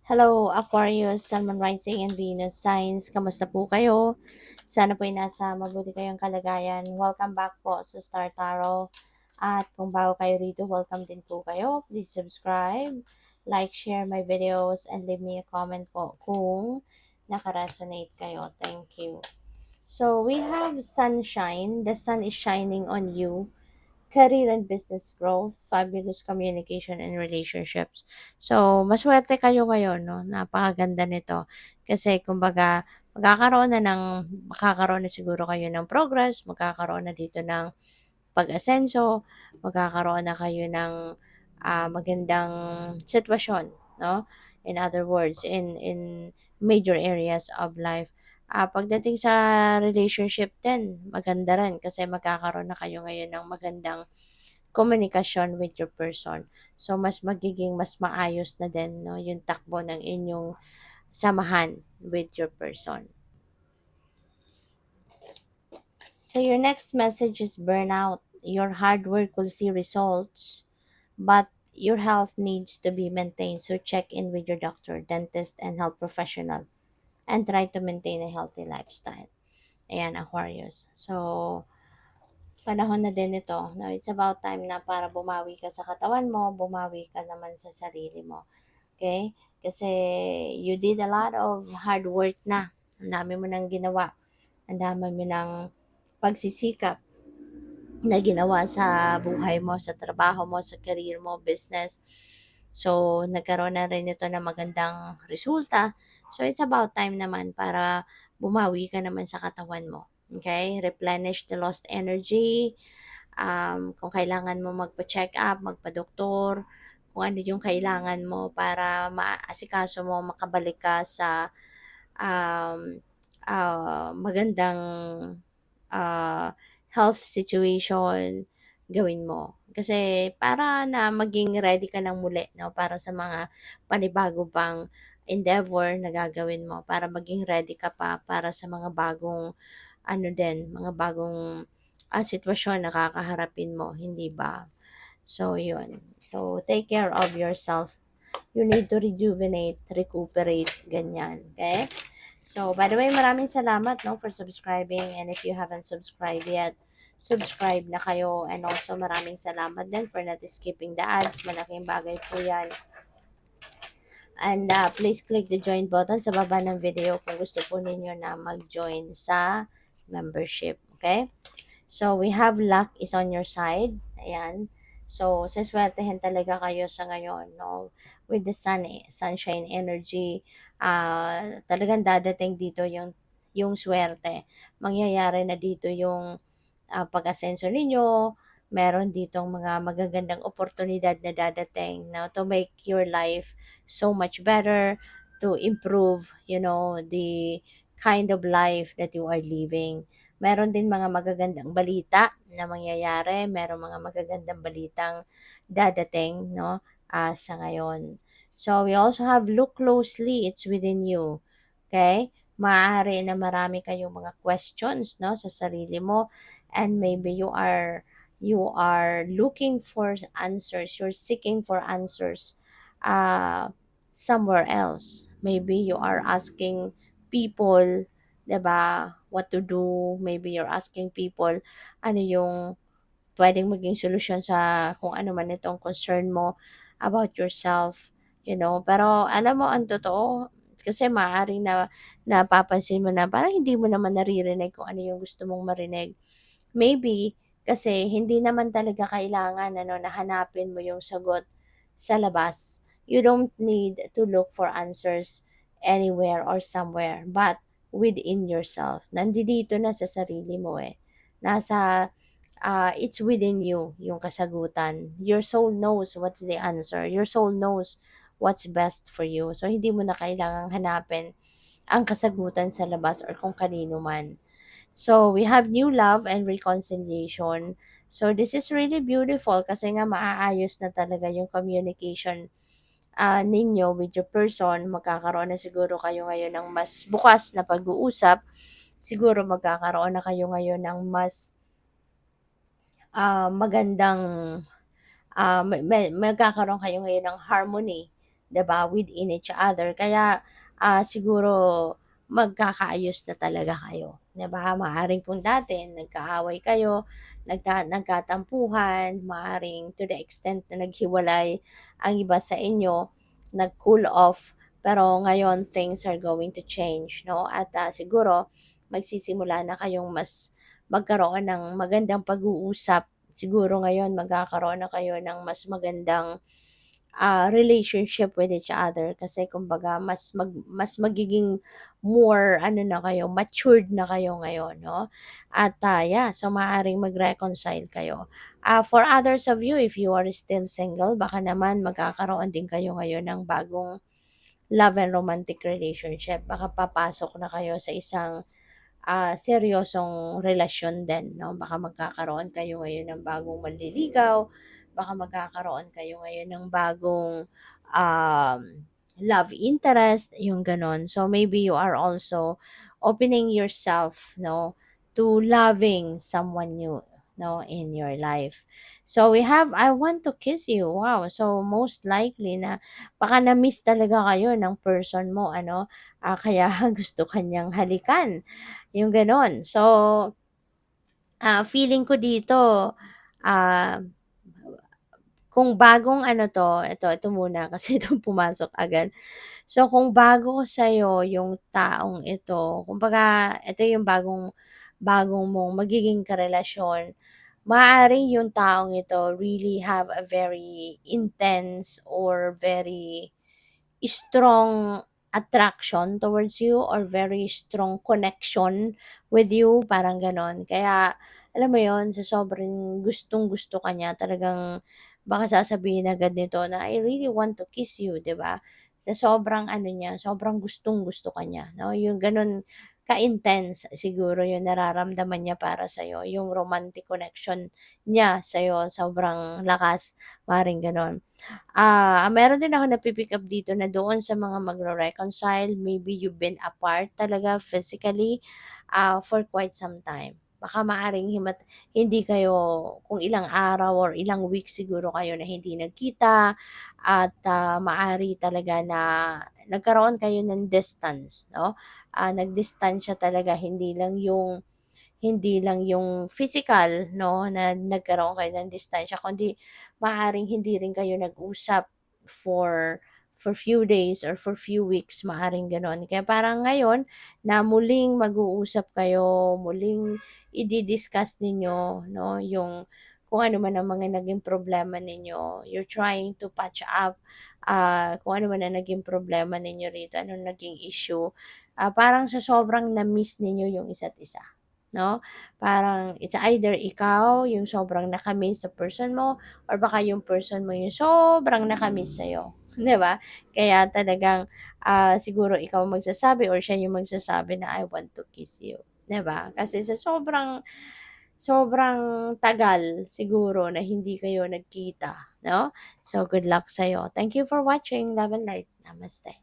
Hello, Aquarius, Salmon Rising, and Venus Signs. Kamusta po kayo? Sana po ay nasa mabuti kayong kalagayan. Welcome back po sa Star Tarot. At kung bago kayo rito, welcome din po kayo. Please subscribe, like, share my videos, and leave me a comment po kung nakaresonate kayo. Thank you. So, we have sunshine. The sun is shining on you. Career and business growth, fabulous communication and relationships. So, maswerte kayo ngayon, no? Napakaganda nito. Kasi, kumbaga, makakaroon na siguro kayo ng progress, magkakaroon na dito ng pag-asenso, magkakaroon na kayo ng magandang sitwasyon, no? In other words, in major areas of life. Pagdating sa relationship din, maganda rin kasi magkakaroon na kayo ngayon ng magandang komunikasyon with your person. So, mas maayos na din, no, yung takbo ng inyong samahan with your person. So, your next message is burnout. Your hard work will see results, but your health needs to be maintained. So, check in with your doctor, dentist, and health professional and try to maintain a healthy lifestyle. Ayan, Aquarius. So, panahon na din ito. No, it's about time na para bumawi ka sa katawan mo, bumawi ka naman sa sarili mo. Okay? Kasi you did a lot of hard work na. Ang dami mo nang ginawa. Ang dami mo nang pagsisikap na ginawa sa buhay mo, sa trabaho mo, sa career mo, business. So, nagkaroon na rin ito ng magandang resulta. So, it's about time naman para bumawi ka naman sa katawan mo. Okay? Replenish the lost energy. Kung kailangan mo magpa-check up, magpa-doktor, kung ano yung kailangan mo para maasikaso mo, makabalik ka sa um, magandang uh, health situation, gawin mo. Kasi para na maging ready ka ng muli, no? Para sa mga panibago pang endeavor na gagawin mo. Para maging ready ka pa para sa mga bagong, mga bagong sitwasyon na kakaharapin mo, hindi ba? So, yun. So, take care of yourself. You need to rejuvenate, recuperate, ganyan. Okay? So, by the way, maraming salamat, no, for subscribing. And if you haven't subscribed yet, subscribe na kayo. And also, maraming salamat din for not skipping the ads. Malaking bagay po yan. And please click the join button sa baba ng video kung gusto po ninyo na mag-join sa membership. Okay? So, we have luck is on your side. Ayan. So, saswertehin talaga kayo sa ngayon, no? With the sunshine energy, talagang dadating dito yung swerte. Mangyayari na dito yung pag-asenso ninyo. Meron ditong mga magagandang oportunidad na dadating, no, to make your life so much better, to improve, the kind of life that you are living. Meron din mga magagandang balita na mangyayari, meron mga magagandang balitang dadating, no, sa ngayon. So, we also have look closely, it's within you. Okay? Maaari na marami kayong mga questions, no, sa sarili mo, and maybe you are looking for answers, you're seeking for answers uh, somewhere else. Maybe you are asking people, 'di ba, what to do. Maybe you're asking people ano yung pwedeng maging solusyon sa kung ano man itong concern mo about yourself, Pero alam mo, ang totoo, kasi maaaring napapansin mo na parang hindi mo naman naririnig kung ano yung gusto mong marinig. Maybe kasi hindi naman talaga kailangan na hanapin mo yung sagot sa labas. You don't need to look for answers anywhere or somewhere, but within yourself. Nandito na sa sarili mo eh. It's within you, yung kasagutan. Your soul knows what's the answer. Your soul knows what's best for you. So, hindi mo na kailangang hanapin ang kasagutan sa labas or kung kanino man. So, we have new love and reconciliation. So, this is really beautiful kasi nga maaayos na talaga yung communication ninyo with your person. Magkakaroon na siguro kayo ngayon ng mas bukas na pag-uusap. Siguro magkakaroon na kayo ngayon ng mas magandang magkakaroon kayo ngayon ng harmony 'di ba, within each other. Kaya, siguro magkakaayos na talaga kayo, 'di ba? Maaaring kung dati nagkaaway kayo, nagkatampuhan, maaaring to the extent na naghiwalay ang iba sa inyo, nag-cool off, pero ngayon things are going to change, 'no? At, siguro magsisimula na kayong mas magkaroon ng magandang pag-uusap. Siguro ngayon magkakaroon na kayo ng mas magandang relationship with each other kasi kumbaga mas magiging more ano na kayo, matured na kayo ngayon, 'no? At, yeah, so maaaring mag-reconcile kayo. For others of you, if you are still single, baka naman magkakaroon din kayo ngayon ng bagong love and romantic relationship. Baka papasok na kayo sa isang seryosong relasyon din, 'no? Baka magkakaroon kayo ngayon ng bagong manliligaw, baka magkakaroon kayo ngayon ng bagong, um, love interest, yung gano'n. So, maybe you are also opening yourself, 'no, to loving someone new, 'no, in your life. So, we have "I Want to Kiss You." Wow! So, most likely na baka na-miss talaga kayo ng person mo ano, kaya gusto kanyang halikan. Yung gano'n. So, feeling ko dito, ah, kung bagong ano 'to, ito muna kasi ito pumasok agad. So, kung bago sa'yo yung taong ito, kumbaga ito yung bagong bagong mong magiging karelasyon, maaaring yung taong ito really have a very intense or very strong attraction towards you or very strong connection with you, parang gano'n. Kaya alam mo yon sa sobrang gustong-gusto ka niya talagang baka sasabihin agad nito na, "I really want to kiss you," 'di ba? Sa sobrang ano niya, sobrang gustong-gusto ka niya, 'no, yung gano'n ka-intense siguro yung nararamdaman niya para sa'yo, yung romantic connection niya sa'yo sobrang lakas, maaaring gano'n. Meron din ako napi-pick up dito na doon sa mga magre-reconcile, maybe you've been apart talaga physically, for quite some time. Baka maaaring hindi kayo kung ilang araw or ilang weeks siguro kayo na hindi nagkita at, maaari talaga na nagkaroon kayo ng distance, 'no? Nagdistansya talaga hindi lang yung physical 'no, na nagkaroon kayo ng distansya kundi maaaring hindi rin kayo nag-usap for few days or for few weeks, maaaring gano'n. Kaya parang ngayon na muling mag-uusap kayo, muling idi-discuss ninyo 'no, yung kung ano man ang mga naging problema ninyo. You're trying to patch up, kung ano man ang naging problema ninyo rito, anong naging issue. Parang sa sobrang na-miss ninyo yung isa't isa. 'No? Parang it's either ikaw yung sobrang nakamiss sa person mo or baka yung person mo yung sobrang nakamiss sa'yo, 'di ba? Kaya talagang, siguro ikaw magsasabi or siya yung magsasabi na, "I want to kiss you." 'Di ba? Kasi sa sobrang sobrang tagal siguro na hindi kayo nagkita, 'no? So, good luck sa'yo. Thank you for watching. Love and light. Namaste.